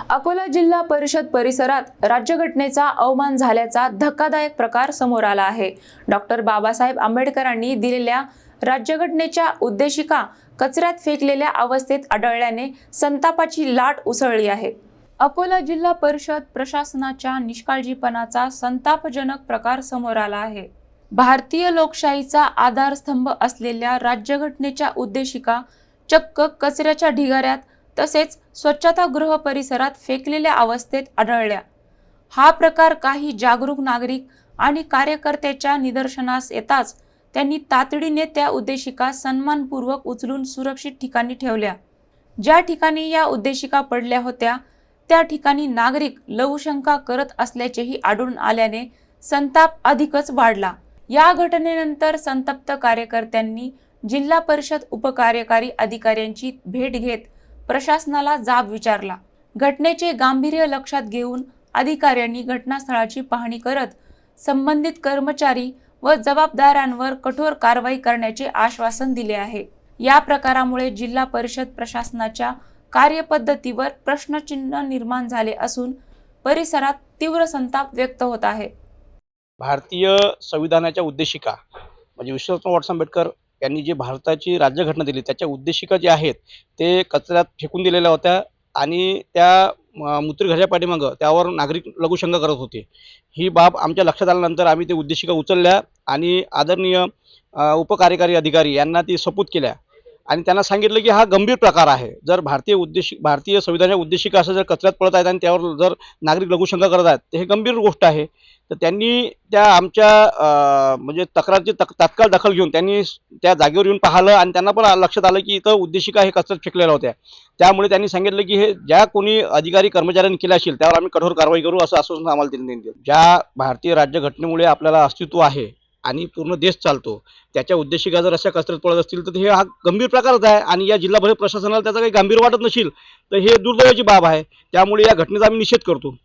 अकोला जिल्हा परिषद परिसरात राज्यघटनेचा अवमान झाल्याचा धक्कादायक प्रकार समोर आला आहे। डॉक्टर बाबासाहेब आंबेडकरांनी दिलेल्या राज्यघटनेच्या उद्देशिका कचऱ्यात फेकलेल्या अवस्थेत आढळल्याने संतापाची लाट उसळली आहे। अकोला जिल्हा परिषद प्रशासनाच्या निष्काळजीपणाचा संतापजनक प्रकार समोर आला आहे। भारतीय लोकशाहीचा आधारस्तंभ असलेल्या राज्यघटनेच्या उद्देशिका चक्क कचऱ्याच्या ढिगाऱ्यात तसेच स्वच्छतागृह परिसरात फेकलेल्या अवस्थेत आढळल्या। हा प्रकार काही जागरूक नागरिक आणि कार्यकर्त्याच्या निदर्शनास येताच त्यांनी तातडीने त्या उद्देशिका सन्मानपूर्वक उचलून सुरक्षित ठिकाणी ठेवल्या। ज्या ठिकाणी या उद्देशिका पडल्या होत्या त्या ठिकाणी नागरिक लवशंका करत असल्याचेही आढळून आल्याने संताप अधिकच वाढला। या घटनेनंतर संतप्त कार्यकर्त्यांनी जिल्हा परिषद उपकार्यकारी अधिकाऱ्यांची भेट घेत प्रशासनाला जाब विचारला। घटनेचे गांभीर्य लक्षात घेऊन अधिकाऱ्यांनी घटनास्थळाची पाहणी करत संबंधित कर्मचारी व जबाबदारांवर कठोर कारवाई करण्याचे आश्वासन दिले आहे। या प्रकारामुळे जिल्हा परिषद प्रशासनाच्या कार्यपद्धतीवर प्रश्नचिन्ह निर्माण झाले असून परिसरात तीव्र संताप व्यक्त होत आहे। भारतीय संविधानाच्या उद्देशिका म्हणजे विश्वरत्न आंबेडकर यांनी जी भारताची राज्यघटना दिली त्याच्या उद्देशिका जे आहेत ते कचऱ्यात फेकून दिलेल्या होत्या आणि त्या मूत्रघराच्या पाठीमागं त्यावर नागरिक लघुशंका करत होते। ही बाब आमच्या लक्षात आल्यानंतर आम्ही ते उद्देशिका उचलल्या आणि आदरणीय उपकार्यकारी अधिकारी यांना ती सपूत केल्या आणि त्यांना सांगितलं की हा गंभीर प्रकार आहे। जर भारतीय संविधानाच्या उद्देशिका असं जर कचऱ्यात पडत आहेत आणि त्यावर जर नागरिक लघुशंका करत आहेत तर हे गंभीर गोष्ट आहे। तर त्यांनी त्या आमच्या म्हणजे तक्रारची तात्काळ दखल घेऊन त्यांनी त्या जागेवर येऊन पाहिलं आणि त्यांना पण लक्षात आलं की इथं उद्देशिका हे कचऱ्यात फेकलेल्या होत्या। त्यामुळे त्यांनी सांगितलं की हे ज्या कोणी अधिकारी कर्मचाऱ्यांनी केलं असेल त्यावर आम्ही कठोर कारवाई करू असं आश्वासन आम्हाला त्यांनी दिलं। ज्या भारतीय राज्यघटनेमुळे आपल्याला अस्तित्व आहे आणि पूर्ण देश चालतो त्याच्या उद्देशिका जर अशा कचऱ्यात पडत असतील तर हे हा गंभीर प्रकारच आहे आणि या जिल्हा परिषद प्रशासनाला त्याचा काही गांभीर्य वाटत नसेल तर हे दुर्दैवाची बाब आहे। त्यामुळे या घटनेचा आम्ही निषेध करतो।